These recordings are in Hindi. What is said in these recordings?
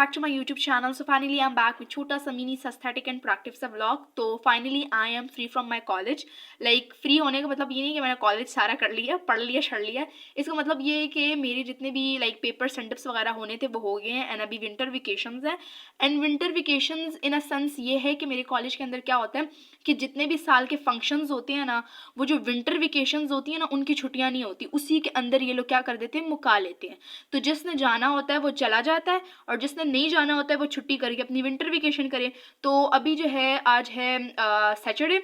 back to my YouTube channel. So finally I'm back with छोटा सा mini aesthetic and productive सा vlog. तो finally I am free from my college. Like free होने का मतलब ये नहीं कि मैंने कॉलेज सारा कर लिया, पढ़ लिया, छढ़ लिया. इसका मतलब ये है कि मेरे जितने भी like पेपर सेंटर्स वगैरह होने थे वो हो गए हैं एंड अभी विंटर वेकेशंस हैं. And winter vacations in a sense ये है कि मेरे कॉलेज के अंदर क्या होता है कि जितने भी साल के फंक्शंस होते हैं ना, वो जो विंटर वेकेशंस होती है ना, उनकी छुट्टियां नहीं होती, उसी के अंदर ये लोग क्या कर देते हैं, मुका लेते हैं. तो जिसने जाना होता है वो चला जाता है और जिसने नहीं जाना होता है वो छुट्टी करके अपनी विंटर वेकेशन करे. तो अभी जो है आज है सैटरडे,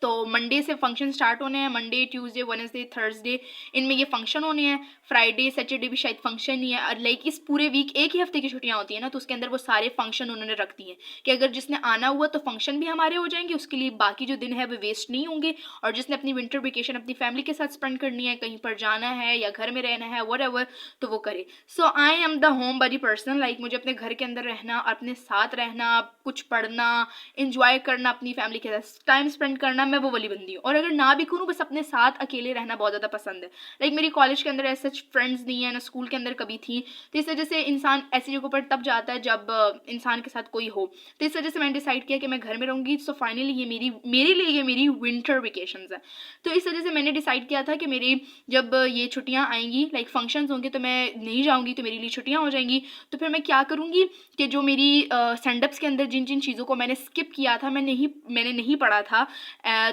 तो मंडे से फंक्शन स्टार्ट होने हैं. मंडे, ट्यूसडे, वेडनेसडे, थर्सडे इनमें ये फंक्शन होने हैं. फ्राइडे, सैटरडे भी शायद फंक्शन ही है. लाइक इस पूरे वीक एक ही हफ्ते की छुट्टियां होती हैं ना, तो उसके अंदर वो सारे फंक्शन उन्होंने रख दिए हैं कि अगर जिसने आना हुआ तो फंक्शन भी हमारे हो जाएंगे, उसके लिए बाकी जो दिन है वो वेस्ट नहीं होंगे. और जिसने अपनी विंटर वेकेशन अपनी फैमिली के साथ स्पेंड करनी है, कहीं पर जाना है या घर में रहना है, व्हाटएवर, तो वो करे. So I am the home buddy person. Like मुझे अपने घर के अंदर रहना, अपने साथ रहना, कुछ पढ़ना, इंजॉय करना, अपनी फैमिली के साथ टाइम स्पेंड करना, मैं वो वाली बंदी हूँ. और अगर ना भी करूँ, बस अपने साथ अकेले रहना बहुत ज़्यादा पसंद है. लाइक मेरी कॉलेज के अंदर ऐसे फ्रेंड्स नहीं है, ना स्कूल के अंदर कभी थी. तो इस वजह से इंसान ऐसी जगहों पर तब जाता है जब इंसान के साथ कोई हो. तो इस वजह से मैंने डिसाइड किया कि मैं घर में रहूँगी. सो फाइनली ये मेरे लिए ये मेरी विंटर वेकेशंस है. तो इस वजह से मैंने डिसाइड किया था कि मेरी जब ये छुट्टियाँ आएंगी, लाइक फंक्शंस होंगे, तो मैं नहीं जाऊँगी, तो मेरे लिए छुट्टियाँ हो जाएंगी. तो फिर मैं क्या करूँगी कि जो मेरी सेंडअप्स के अंदर जिन जिन चीज़ों को मैंने स्किप किया था, मैंने नहीं पढ़ा था,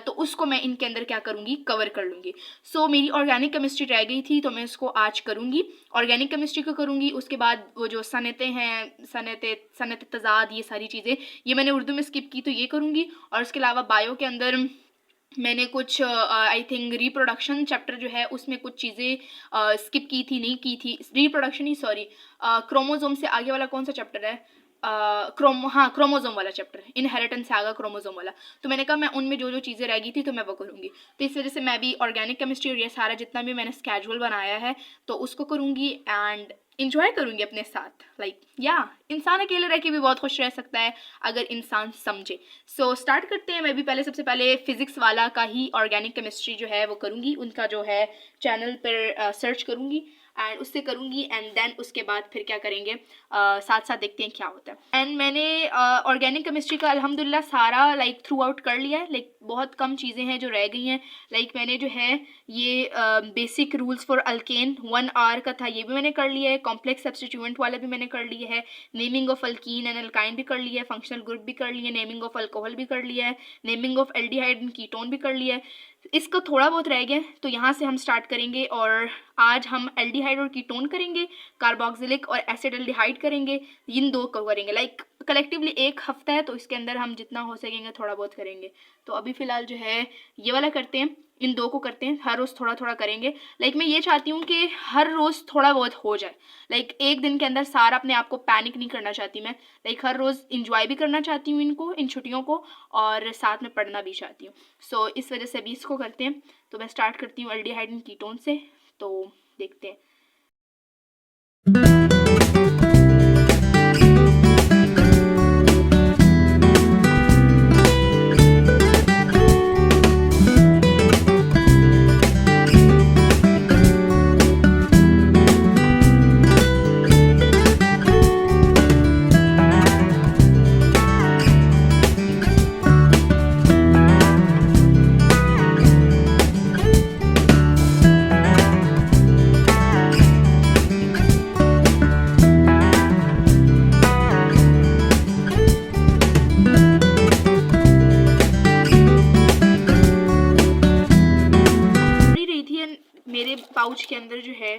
तो उसको मैं इनके अंदर क्या करूँगी, कवर कर लूँगी. सो मेरी ऑर्गेनिक केमिस्ट्री रह गई थी, तो मैं इसको आज करूँगी. ऑर्गेनिक केमिस्ट्री को करूँगी. उसके बाद वो जो सनतें हैं, सनत तज़ाद, ये सारी चीज़ें ये मैंने उर्दू में स्किप की, तो ये करूँगी. और उसके अलावा बायो के अंदर मैंने कुछ आई थिंक रिप्रोडक्शन चैप्टर जो है उसमें कुछ चीज़ें स्किप की थी, नहीं की थी. रिप्रोडक्शन ही, सॉरी, क्रोमोजोम से आगे वाला कौन सा चैप्टर है, क्रोमोजोम वाला चैप्टर, इनहेरिटेंस से आगा क्रोमोजोम वाला. तो मैंने कहा मैं उनमें जो जो चीज़ें रह गई थी तो मैं वो करूँगी. तो इस वजह से मैं भी ऑर्गेनिक केमिस्ट्री और ये सारा जितना भी मैंने स्केड्यूल बनाया है तो उसको करूँगी एंड इंजॉय करूँगी अपने साथ. लाइक इंसान अकेले रह के भी बहुत खुश रह सकता है अगर इंसान समझे. सो स्टार्ट करते हैं. मैं भी सबसे पहले फिजिक्स वाला का ही ऑर्गेनिक केमिस्ट्री जो है वो करूँगी. उनका जो है चैनल पर सर्च करूँगी एंड उससे करूँगी एंड देन उसके बाद फिर क्या करेंगे, साथ साथ देखते हैं क्या होता है. एंड मैंने ऑर्गेनिक केमिस्ट्री का अल्हम्दुलिल्लाह सारा लाइक थ्रू आउट कर लिया है. लाइक बहुत कम चीज़ें हैं जो रह गई हैं. लाइक मैंने जो है ये basic rules for alkane 1 hour का था, ये भी मैंने कर लिया है. कॉम्प्लेक्स सब्स्टिट्यूएंट वाला भी मैंने कर लिया है. Naming of alkyne and alkyne भी कर लिया है. फंक्शनल ग्रुप भी कर लिया है. नेमिंग ऑफ अल्कोहल भी कर लिया है. Naming of aldehyde and ketone भी कर लिया है. इसका थोड़ा बहुत रह गया, तो यहाँ से हम स्टार्ट करेंगे. और आज हम एल्डिहाइड और कीटोन करेंगे, कार्बोक्सिलिक और एसिडल्डिहाइड करेंगे. इन दो को करेंगे. लाइक कलेक्टिवली एक हफ्ता है, तो इसके अंदर हम जितना हो सकेंगे थोड़ा बहुत करेंगे. तो अभी फ़िलहाल जो है ये वाला करते हैं, इन दो को करते हैं. हर रोज़ थोड़ा थोड़ा करेंगे. लाइक मैं ये चाहती हूँ कि हर रोज़ थोड़ा बहुत हो जाए. लाइक एक दिन के अंदर सारा अपने आप को पैनिक नहीं करना चाहती मैं. लाइक हर रोज़ इंजॉय भी करना चाहती हूँ इनको, इन छुट्टियों को, और साथ में पढ़ना भी चाहती हूँ. सो इस वजह से अभी इसको करते हैं. तो मैं स्टार्ट करती हूँ एल्डिहाइड एंड कीटोन से. तो देखते हैं. मेरे पाउच के अंदर जो है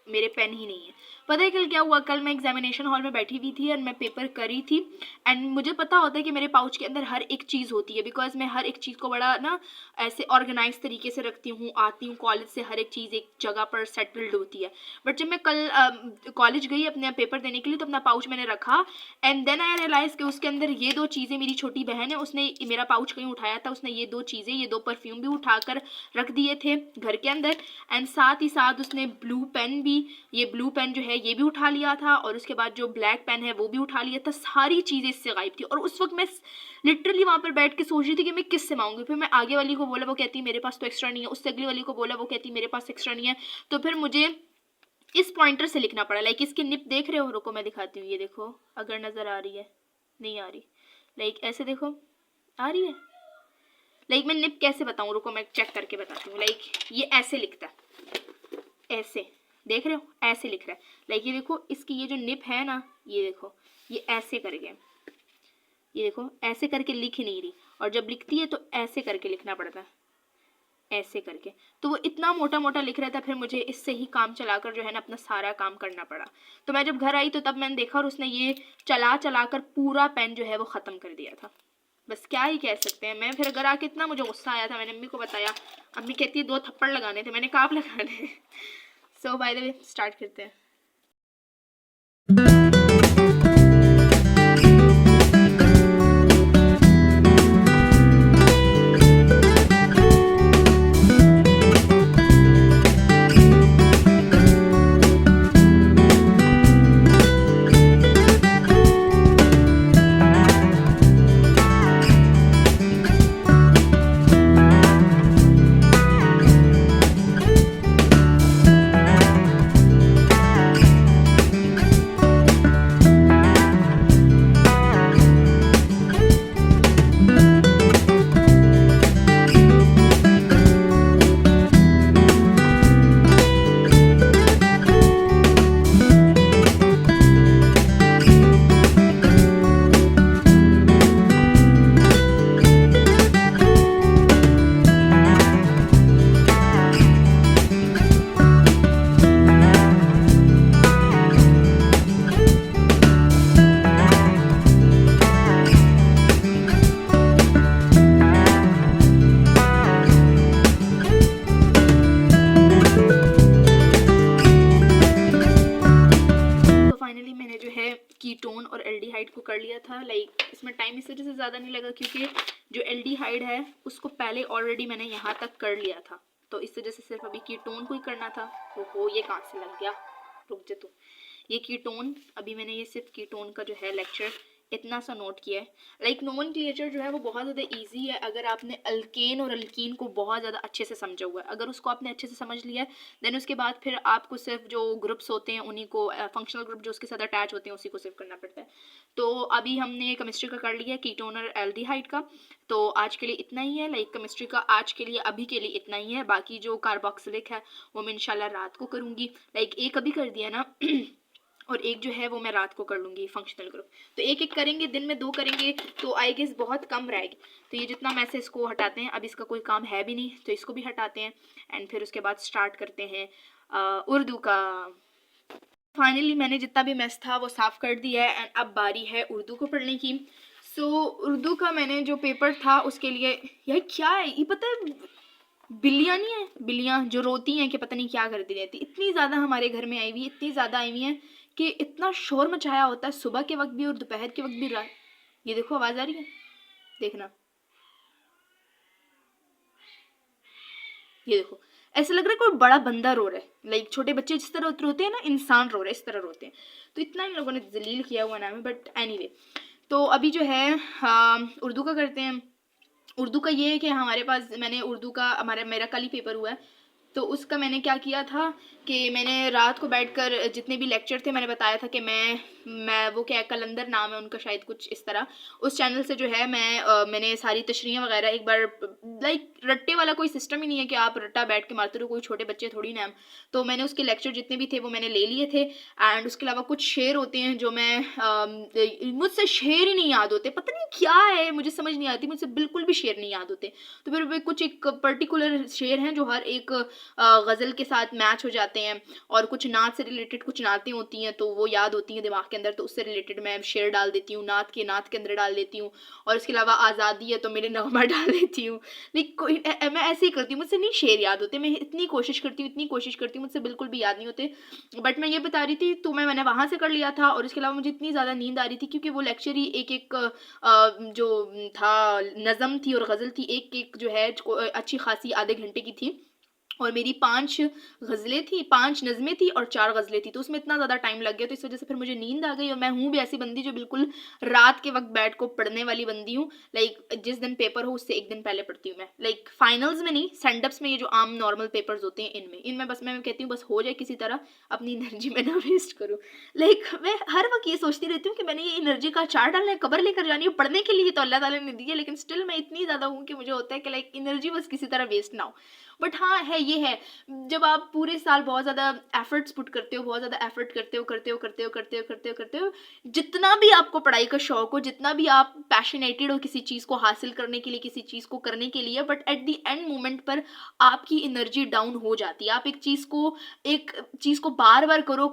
मेरे पेन ही नहीं है. पता है कल क्या हुआ? कल मैं एग्जामिनेशन हॉल में बैठी हुई थी और मैं पेपर कर रही थी. एंड मुझे पता होता है कि मेरे पाउच के अंदर हर एक चीज़ होती है, बिकॉज मैं हर एक चीज़ को बड़ा ना ऐसे ऑर्गेनाइज तरीके से रखती हूँ. आती हूँ कॉलेज से, हर एक चीज़ एक जगह पर सेटल्ड होती है. बट जब मैं कल कॉलेज गई अपने पेपर देने के लिए, तो अपना पाउच मैंने रखा एंड देन आई रियलाइज़ कि उसके अंदर ये दो चीज़ें, मेरी छोटी बहन है, उसने मेरा पाउच कहीं उठाया था, उसने ये दो चीज़ें, ये दो परफ्यूम भी उठाकर रख दिए थे घर के अंदर. एंड साथ ही साथ उसने ब्लू पेन भी, ये ब्लू पेन जो है ये भी उठा लिया था, और उसके बाद जो ब्लैक पेन है वो भी उठा लिया था. सारी चीज़ें इससे गायब थी. और उस वक्त मैं लिटरली वहाँ पर बैठ के सोच रही थी कि मैं किससे मांगूंगी. फिर मैं आगे वाली को बोला, वो कहती मेरे पास तो एक्स्ट्रा नहीं है. उससे अगली वाली को बोला, वो कहती मेरे पास एक्स्ट्रा नहीं है. तो फिर मुझे इस पॉइंटर से लिखना पड़ा। लाइक इसकी निप देख रहे हो, रुको मैं दिखाती हूँ, ये देखो अगर नज़र आ रही है, नहीं आ रही, लाइक ऐसे देखो आ रही है। लाइक मैं निप कैसे बताऊँ, रुको मैं चेक करके बताती हूँ। लाइक ये ऐसे लिखता है, ऐसे देख रहे हो, ऐसे लिख रहा है। लाइक ये देखो इसकी ये जो निप है ना, ये देखो ये ऐसे करके, ये देखो ऐसे करके लिख ही नहीं रही, और जब लिखती है तो ऐसे करके लिखना पड़ता है, ऐसे करके। तो वो इतना मोटा मोटा लिख रहा था, फिर मुझे इससे ही काम चलाकर जो है ना अपना सारा काम करना पड़ा। तो मैं जब घर आई तो तब मैंने देखा, और उसने ये चला चला कर पूरा पेन जो है वो ख़त्म कर दिया था। बस क्या ही कह सकते हैं। मैं फिर घर आके इतना मुझे गुस्सा आया था, मैंने अम्मी को बताया, अम्मी कहती है 2 थप्पड़ लगाने थे, मैंने कहा आप लगाने। सो बाय द वे स्टार्ट करते हैं। फाइनली मैंने जो है कीटोन और एल्डिहाइड को कर लिया था। लाइक इसमें टाइम इस वजह से ज़्यादा नहीं लगा क्योंकि जो एल्डिहाइड है उसको पहले ऑलरेडी मैंने यहाँ तक कर लिया था, तो इस वजह से सिर्फ अभी कीटोन को ही करना था। ओहो ये कहाँ से लग गया, रुक जा तू। ये कीटोन, अभी मैंने ये सिर्फ कीटोन का जो है लेक्चर इतना सा नोट किया है। लाइक नोमेनक्लेचर जो है वो बहुत ज़्यादा इजी है अगर आपने अल्केन और अल्कीन को बहुत ज़्यादा अच्छे से समझा हुआ है। अगर उसको आपने अच्छे से समझ लिया है देन उसके बाद फिर आपको सिर्फ जो ग्रुप्स होते हैं उन्हीं को, फंक्शनल ग्रुप जो उसके साथ अटैच होते हैं उसी को सिर्फ करना पड़ता है। तो अभी हमने केमिस्ट्री का कर लिया है, कीटोन और एल्डिहाइड का। तो आज के लिए इतना ही है। लाइक केमिस्ट्री का आज के लिए अभी के लिए इतना ही है। बाकी जो कार्बोक्सिलिक है वो मैं इंशाल्लाह रात को करूँगी। लाइक एक अभी कर दिया ना और एक जो है वो मैं रात को कर लूँगी फंक्शनल ग्रुप। तो एक एक करेंगे, दिन में 2 करेंगे तो आई गेस बहुत कम रहेगी। तो ये जितना मैसेज इसको हटाते हैं, अब इसका कोई काम है भी नहीं तो इसको भी हटाते हैं एंड फिर उसके बाद स्टार्ट करते हैं उर्दू का। फाइनली मैंने जितना भी मैस था वो साफ़ कर दिया है एंड अब बारी है उर्दू को पढ़ने की। सो उर्दू का मैंने जो पेपर था उसके लिए, यार क्या है ये पता है, बिल्लियाँ नहीं है, बिल्लियाँ जो रोती हैं कि पता नहीं क्या करती रहती, इतनी ज़्यादा हमारे घर में आई हुई, इतनी ज़्यादा आई हुई हैं कि इतना शोर मचाया होता है सुबह के वक्त भी और दोपहर के वक्त भी। रात, ये देखो आवाज़ आ रही है, देखना, ये देखो ऐसा लग रहा है कोई बड़ा बंदा रो रहा है। लाइक छोटे बच्चे जिस तरह रोते हैं ना, इंसान रो रहे हैं इस तरह रोते हैं। तो इतना इन लोगों ने जलील किया हुआ नाम है, बट एनीवे। तो अभी जो है उर्दू का करते हैं। उर्दू का ये है कि हमारे पास, मैंने उर्दू का मेरा कल ही पेपर हुआ है, तो उसका मैंने क्या किया था कि मैंने रात को बैठकर जितने भी लेक्चर थे मैंने बताया था कि मैं वो क्या कलंदर नाम है उनका शायद कुछ इस तरह, उस चैनल से जो है मैंने सारी तशरीह वगैरह एक बार, लाइक रट्टे वाला कोई सिस्टम ही नहीं है कि आप रट्टा बैठ के मारते रहो, कोई छोटे बच्चे थोड़ी ना हम। तो मैंने उसके लेक्चर जितने भी थे वो मैंने ले लिए थे एंड उसके अलावा कुछ शेर होते हैं जो मुझसे शेर ही नहीं याद होते, पता नहीं क्या है, मुझे समझ नहीं आती, मुझसे बिल्कुल भी शेर नहीं याद होते। तो फिर वे कुछ एक पर्टिकुलर शेर हैं जो हर एक गज़ल के साथ मैच हो जाते हैं, और कुछ नात से रिलेटेड कुछ नातें होती हैं तो वो याद होती हैं दिमाग के अंदर, तो उससे रिलेटेड मैं शेर डाल देती हूँ, नात के अंदर डाल देती हूँ। और इसके अलावा आज़ादी है तो मेरे नगमा डाल देती हूँ। लेकिन कोई मैं ऐसे ही करती हूँ, मुझसे नहीं शेर याद होते, मैं इतनी कोशिश करती हूँ, मुझसे बिल्कुल भी याद नहीं होते। बट मैं ये बता रही थी, तो मैंने वहाँ से कर लिया था। और इसके अलावा मुझे इतनी ज़्यादा नींद आ रही थी क्योंकि वो लेक्चर ही एक एक जो था नज़म थी और गज़ल थी, एक एक जो है अच्छी खासी आधे घंटे की थी, और मेरी 5 ग़ज़लें थी, 5 नज़में थी और 4 ग़ज़लें थी, तो उसमें इतना ज़्यादा टाइम लग गया, तो इस वज़ह से फिर मुझे नींद आ गई। और मैं हूँ भी ऐसी बंदी जो बिल्कुल रात के वक़्त बैठ को पढ़ने वाली बंदी हूँ। लाइक जिस दिन पेपर हो उससे 1 दिन पहले पढ़ती हूँ मैं। लाइक फाइनल्स में नहीं, सेंड अप्स में, ये जो आम नॉर्मल पेपर्स होते हैं इनमें बस मैं कहती हूँ बस हो जाए किसी तरह, अपनी एनर्जी मैं ना वेस्ट करूँ। लाइक मैं हर वक़्त ये सोचती रहती हूँ कि मैंने ये एनर्जी का अचार डालना है, कब्र लेकर जानी है, पढ़ने के लिए तो अल्लाह ताला ने दी है, लेकिन स्टिल मैं इतनी ज़्यादा हूँ कि मुझे होता है कि लाइक एनर्जी बस किसी तरह वेस्ट ना हो। बट हाँ, ये है, जब आप पूरे साल बहुत ज़्यादा एफर्ट्स पुट करते हो, बहुत ज़्यादा एफर्ट करते हो, जितना भी आपको पढ़ाई का शौक हो, जितना भी आप पैशनेटेड हो किसी चीज़ को हासिल करने के लिए, किसी चीज़ को करने के लिए, but at the end moment पर आपकी एनर्जी डाउन हो जाती है। आप एक चीज़ को बार बार करो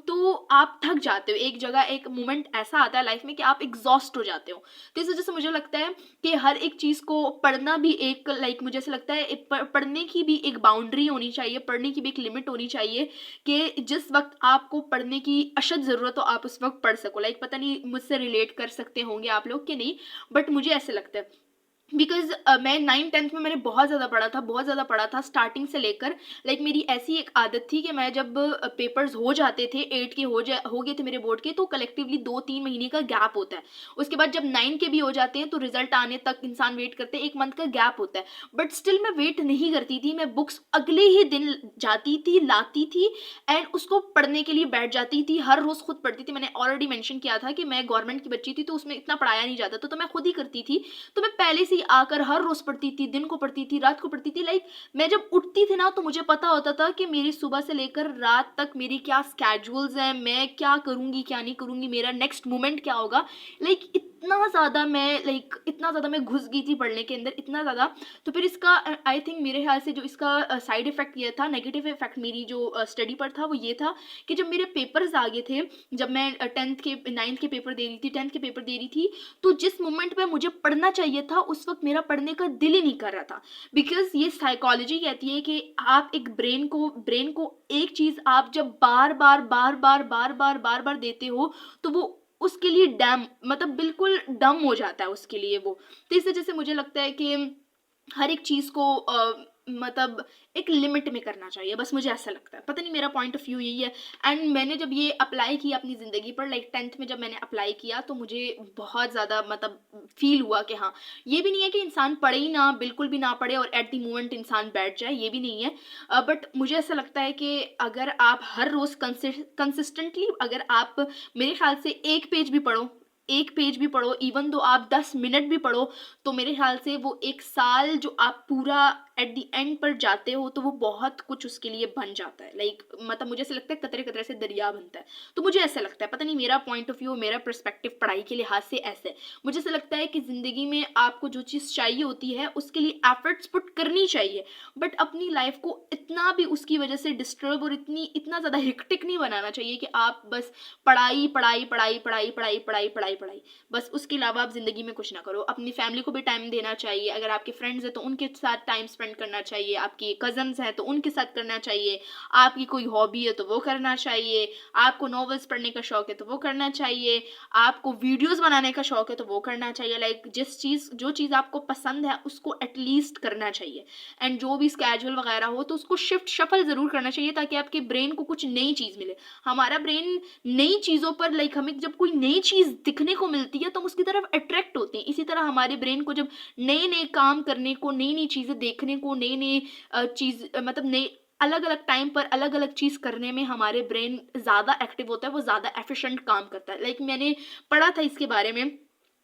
तो आप थक जाते हो। एक जगह एक मोमेंट ऐसा आता है लाइफ में कि आप एग्जॉस्ट हो जाते हो। तो इस वजह से मुझे लगता है कि हर एक चीज़ को पढ़ना भी एक, लाइक मुझे ऐसा लगता है पढ़ने की भी एक बाउंड्री होनी चाहिए, पढ़ने की भी एक लिमिट होनी चाहिए कि जिस वक्त आपको पढ़ने की अशद ज़रूरत हो आप उस वक्त पढ़ सको। लाइक पता नहीं मुझसे रिलेट कर सकते होंगे आप लोग कि नहीं, बट मुझे ऐसे लगता है बिकॉज मैं 9th-10th में मैंने बहुत ज़्यादा पढ़ा था स्टार्टिंग से लेकर। लाइक मेरी ऐसी एक आदत थी कि मैं जब पेपर्स हो जाते थे, 8 के हो गए थे मेरे बोर्ड के, तो कलेक्टिवली 2-3 महीने का गैप होता है। उसके बाद जब 9 के भी हो जाते हैं तो रिजल्ट आने तक इंसान वेट करते हैं, 1 मंथ का गैप होता है। बट स्टिल मैं वेट नहीं करती थी, मैं बुक्स अगले ही दिन जाती थी, लाती थी एंड उसको पढ़ने के लिए बैठ जाती थी। हर रोज़ खुद पढ़ती थी। मैंने ऑलरेडी मेंशन किया था कि मैं गवर्नमेंट की बच्ची थी, तो उसमें इतना पढ़ाया नहीं जाता था, तो मैं खुद ही करती थी। तो मैं पहले से ही आकर हर रोज पढ़ती थी, दिन को पढ़ती थी, रात को पढ़ती थी। लाइक मैं जब उठती थी ना तो मुझे पता होता था कि मेरी सुबह से लेकर रात तक मेरी क्या स्केड्यूल्स हैं, मैं क्या करूंगी क्या नहीं करूंगी, मेरा नेक्स्ट मोमेंट क्या होगा। इतना ज़्यादा मैं घुस गई थी पढ़ने के अंदर, इतना ज़्यादा। तो फिर इसका आई थिंक मेरे ख्याल से जो इसका साइड इफ़ेक्ट ये था, नेगेटिव इफ़ेक्ट मेरी जो स्टडी पर था वो ये था कि जब मेरे पेपर्स आ गए थे, जब मैं 10th के 9th के पेपर दे रही थी, 10th के पेपर दे रही थी, तो जिस मोमेंट पे मुझे पढ़ना चाहिए था उस वक्त मेरा पढ़ने का दिल ही नहीं कर रहा था। बिकॉज ये साइकोलॉजी कहती है कि आप एक ब्रेन को एक चीज़ आप जब बार बार देते हो तो वो उसके लिए डैम, मतलब बिल्कुल डम हो जाता है उसके लिए वो। तो इस वजह से मुझे लगता है कि हर एक चीज़ को मतलब एक लिमिट में करना चाहिए, बस मुझे ऐसा लगता है। पता नहीं, मेरा पॉइंट ऑफ व्यू यही है। एंड मैंने जब ये अप्लाई किया अपनी ज़िंदगी पर, लाइक 10th में जब मैंने अप्लाई किया तो मुझे बहुत ज़्यादा मतलब फील हुआ कि हाँ, ये भी नहीं है कि इंसान पढ़े ही ना, बिल्कुल भी ना पढ़े और एट द मोमेंट इंसान बैठ जाए, ये भी नहीं है। बट मुझे ऐसा लगता है कि अगर आप हर रोज़ कंसिस्टेंटली, अगर आप मेरे ख्याल से 1 पेज भी पढ़ो, इवन दो आप 10 मिनट भी पढ़ो, तो मेरे ख्याल से वो 1 साल जो आप पूरा एट द एंड पर जाते हो तो वो बहुत कुछ उसके लिए बन जाता है। लाइक मतलब मुझे ऐसा लगता है कतरे कतरे से दरिया बनता है। तो मुझे ऐसा लगता है, पता नहीं, मेरा पॉइंट ऑफ व्यू, मेरा पर्सपेक्टिव पढ़ाई के लिहाज से ऐसे है। मुझे ऐसा लगता है कि ज़िंदगी में आपको जो चीज़ चाहिए होती है उसके लिए एफर्ट्स पुट करनी चाहिए, बट अपनी लाइफ को इतना भी उसकी वजह से डिस्टर्ब और इतना ज़्यादा हेक्टिक नहीं बनाना चाहिए कि आप बस पढ़ाई पढ़ाई पढ़ाई पढ़ाई पढ़ाई पढ़ाई पढ़ाई पढ़ाई, बस उसके अलावा आप ज़िंदगी में कुछ ना करो। अपनी फैमिली को भी टाइम देना चाहिए, अगर आपके फ्रेंड्स हैं तो उनके साथ टाइम स्पेंड करना चाहिए, आपके कज़न्स हैं तो उनके साथ करना चाहिए, आपकी कोई हॉबी है तो वो करना चाहिए, आपको नॉवेल्स पढ़ने का शौक है तो वो करना चाहिए, आपको वीडियोस बनाने का शौक है तो वो करना चाहिए। लाइक जो चीज़ आपको पसंद है उसको एटलीस्ट करना चाहिए। एंड जो भी स्केड्यूल वगैरह हो तो उसको शिफ्ट शफल ज़रूर करना चाहिए ताकि आपके ब्रेन को कुछ नई चीज़ मिले। हमारा ब्रेन नई चीज़ों पर, लाइक हमें जब कोई नई चीज़ दिखने को मिलती है तो हम उसकी तरफ अट्रैक्ट होते हैं। इसी तरह हमारे ब्रेन को जब नए नए काम करने को, नई नई चीज़ें देखने को, नई नई चीज़ मतलब नई अलग अलग टाइम पर अलग अलग चीज़ करने में हमारे ब्रेन ज़्यादा एक्टिव होता है, वो ज़्यादा एफिशिएंट काम करता है। लाइक मैंने पढ़ा था इसके बारे में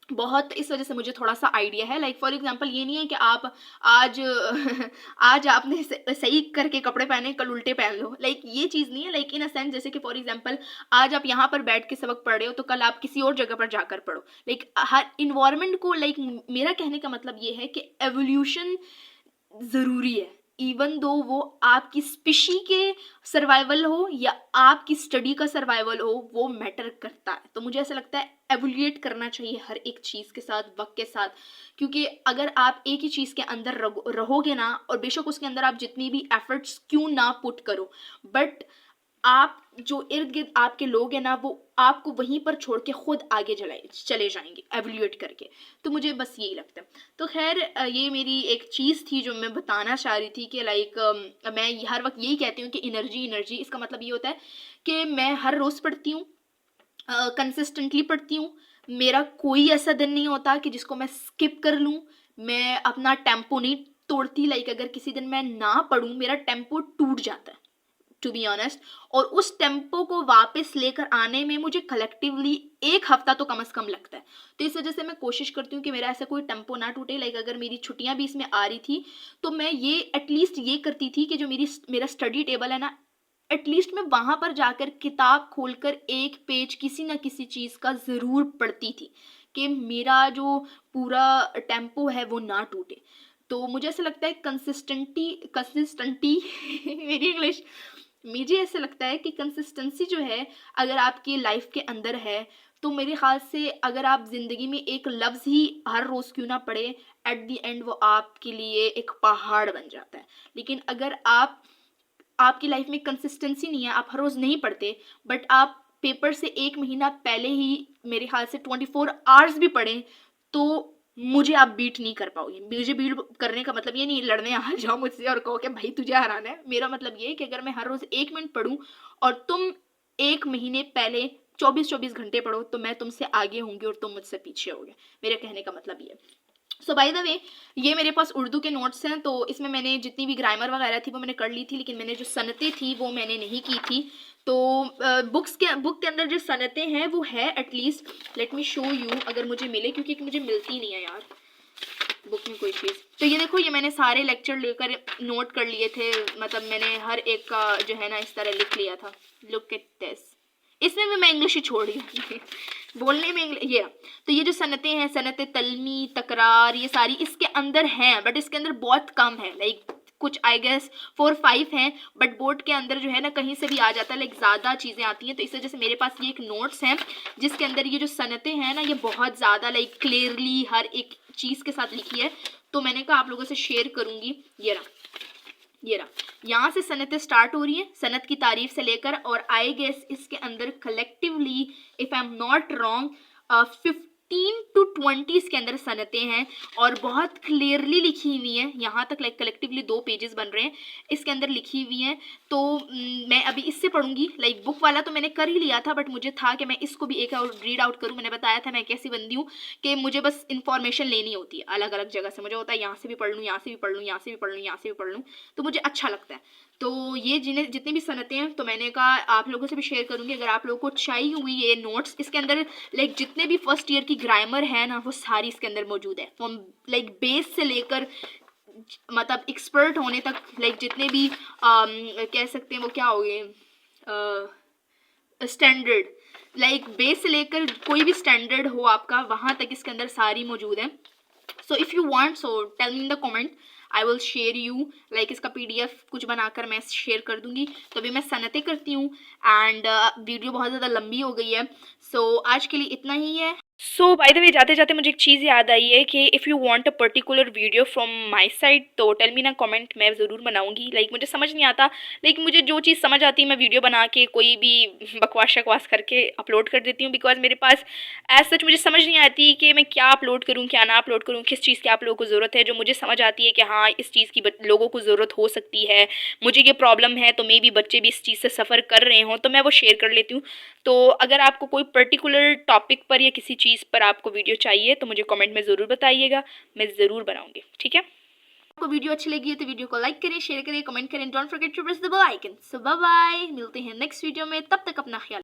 बहुत, इस वजह से मुझे थोड़ा सा आइडिया है। लाइक फॉर एग्जांपल ये नहीं है कि आप आज आज आपने सही करके कपड़े पहने, कल उल्टे पहन लो। लाइक ये चीज़ नहीं है। लाइक इन अ सेंस, जैसे कि फॉर एग्जांपल आज आप यहाँ पर बैठ के सबक पढ़ रहे हो तो कल आप किसी और जगह पर जाकर पढ़ो। लाइक हर इन्वायरमेंट को, लाइक मेरा कहने का मतलब ये है कि एवोल्यूशन ज़रूरी है, इवन दो वो आपकी स्पीशी के सर्वाइवल हो या आपकी स्टडी का सर्वाइवल हो, वो मैटर करता है। तो मुझे ऐसा लगता है एवोल्यूएट करना चाहिए हर एक चीज़ के साथ, वक्त के साथ, क्योंकि अगर आप एक ही चीज़ के अंदर रहोगे ना, और बेशक उसके अंदर आप जितनी भी एफर्ट्स क्यों ना पुट करो, बट आप जो इर्द गिर्द आपके लोग हैं ना, वो आपको वहीं पर छोड़ के खुद आगे चले जाएंगे एवल्यूएट करके। तो मुझे बस यही लगता है। तो खैर ये मेरी एक चीज़ थी जो मैं बताना चाह रही थी कि लाइक मैं हर वक्त यही कहती हूँ कि एनर्जी, इसका मतलब ये होता है कि मैं हर रोज़ पढ़ती हूँ, कंसिस्टेंटली पढ़ती हूँ। मेरा कोई ऐसा दिन नहीं होता कि जिसको मैं स्किप कर लूँ। मैं अपना टेम्पो नहीं तोड़ती, लाइक अगर किसी दिन मैं ना पढ़ूँ मेरा टेम्पो टूट जाता है टू बी ऑनेस्ट, और उस टेम्पो को वापस लेकर आने में मुझे कलेक्टिवली 1 हफ्ता तो कम से कम लगता है। तो इस वजह से मैं कोशिश करती हूँ कि मेरा ऐसा कोई टेम्पो ना टूटे। लाइक अगर मेरी छुट्टियां भी इसमें आ रही थी तो मैं ये एटलीस्ट ये करती थी कि जो मेरा स्टडी टेबल है ना, एटलीस्ट मैं वहाँ पर जाकर किताब खोलकर एक पेज किसी ना किसी चीज़ का ज़रूर पढ़ती थी कि मेरा जो पूरा टेम्पो है वो ना टूटे। तो मुझे ऐसा लगता है कंसिस्टेंटी मेरी इंग्लिश, मुझे ऐसा लगता है कि कंसिस्टेंसी जो है अगर आपकी लाइफ के अंदर है तो मेरे ख्याल से अगर आप ज़िंदगी में एक लफ्ज़ ही हर रोज़ क्यों ना पढ़े, एट द एंड वो आपके लिए एक पहाड़ बन जाता है। लेकिन अगर आपकी लाइफ में कंसिस्टेंसी नहीं है, आप हर रोज़ नहीं पढ़ते, बट आप पेपर से 1 महीना पहले ही मेरे ख्याल से 24 आवर्स भी पढ़ें, तो मुझे आप बीट नहीं कर पाओगे। मुझे बीट करने का मतलब ये नहीं लड़ने आ जाओ मुझसे और कहो कि भाई तुझे हराना है। मेरा मतलब ये है कि अगर मैं हर रोज़ 1 मिनट पढ़ूँ और तुम 1 महीने पहले 24-24 घंटे पढ़ो तो मैं तुमसे आगे होंगी और तुम मुझसे पीछे होगे। मेरे कहने का मतलब ये है। सो बाय द वे, ये मेरे पास उर्दू के नोट्स हैं, तो इसमें मैंने जितनी भी ग्रामर वगैरह थी वो मैंने कर ली थी, लेकिन मैंने जो सनतें थी वो मैंने नहीं की थी। तो बुक के अंदर जो सनतें हैं वो है at least, let me show you अगर मुझे मिले, क्योंकि मुझे मिलती नहीं है यार बुक में कोई चीज़। तो ये देखो, ये मैंने सारे लेक्चर लेकर नोट कर लिए थे, मतलब मैंने हर एक का जो है ना इस तरह लिख लिया था। लुक एट दिस, इसमें भी मैं इंग्लिश ही छोड़ रही हूँ बोलने में ये। तो ये जो सनतें हैं, सनत तलमी, तकरार, ये सारी इसके अंदर हैं, बट इसके अंदर बहुत कम है। लाइक कुछ आई गेस 4-5 हैं, बट बोर्ड के अंदर जो है ना कहीं से भी आ जाता है, लाइक ज़्यादा चीज़ें आती हैं। तो इस वजह से मेरे पास ये एक नोट्स हैं जिसके अंदर ये जो सनतें हैं ना ये बहुत ज़्यादा लाइक क्लियरली हर एक चीज़ के साथ लिखी है। तो मैंने कहा आप लोगों से शेयर करूँगी। ये रहा, यहाँ से सनतें स्टार्ट हो रही है, सनत की तारीफ से लेकर, और आई गेस इसके अंदर collectively if I am not wrong 15 to 20 इसके अंदर सनतें हैं और बहुत क्लियरली लिखी हुई हैं। यहाँ तक लाइक कलेक्टिवली 2 पेजेस बन रहे हैं, इसके अंदर लिखी हुई हैं। तो मैं अभी इससे पढ़ूंगी। लाइक बुक वाला तो मैंने कर ही लिया था, बट मुझे था कि मैं इसको भी एक और रीड आउट करूँ। मैंने बताया था मैं कैसी बंदी हूँ कि मुझे बस इंफॉर्मेशन लेनी होती है अलग अलग जगह से। मुझे होता है यहाँ से भी पढ़ लूँ, यहाँ से भी पढ़ लूँ, यहाँ से भी पढ़ लूँ, यहाँ से भी पढ़ लूँ, तो मुझे अच्छा लगता है। तो ये जितनी भी सनतें हैं तो मैंने कहा आप लोगों से भी शेयर करूँगी अगर आप लोगों को चाहिए हुई ये नोट्स। इसके अंदर लाइक जितने भी फर्स्ट ईयर की ग्रामर है ना वो सारी इसके अंदर मौजूद है, फ्रॉम लाइक बेस से लेकर मतलब एक्सपर्ट होने तक। लाइक जितने भी कह सकते हैं वो क्या हो गए स्टैंडर्ड, लाइक बेस से लेकर कोई भी स्टैंडर्ड हो आपका, वहाँ तक इसके अंदर सारी मौजूद है। So if you want so tell me in the comment, I will share you. Like इसका PDF कुछ बनाकर मैं शेयर कर दूंगी। तो अभी मैं सनतें करती हूँ एंड वीडियो बहुत ज़्यादा लंबी हो गई है, सो आज के लिए इतना ही है। सो बाय द वे, जाते जाते मुझे एक चीज़ याद आई है कि if you want a particular video from my side तो टेल मी ना कमेंट, मैं ज़रूर बनाऊंगी। लाइक मुझे समझ नहीं आता, लेकिन मुझे जो चीज़ समझ आती है मैं वीडियो बना के कोई भी बकवास शकवास करके अपलोड कर देती हूँ। बिकॉज मेरे पास एज सच मुझे समझ नहीं आती कि मैं क्या अपलोड करूँ क्या ना अपलोड करूँ, किस चीज़ की आप लोगों को ज़रूरत है। जो मुझे समझ आती है कि हाँ इस चीज़ की लोगों को ज़रूरत हो सकती है, मुझे ये प्रॉब्लम है, तो मे बी बच्चे भी इस चीज़ से सफ़र कर रहे हों, तो मैं वो शेयर कर लेती हूँ। तो अगर आपको कोई पर्टिकुलर टॉपिक पर या किसी चीज़ पर आपको वीडियो चाहिए तो मुझे कमेंट में ज़रूर बताइएगा, मैं ज़रूर बनाऊंगी। ठीक है, आपको वीडियो अच्छी लगी है तो वीडियो को लाइक करें, शेयर करें, कमेंट करें, don't forget to press the bell icon. So bye bye, मिलते हैं नेक्स्ट वीडियो में, तब तक अपना ख्याल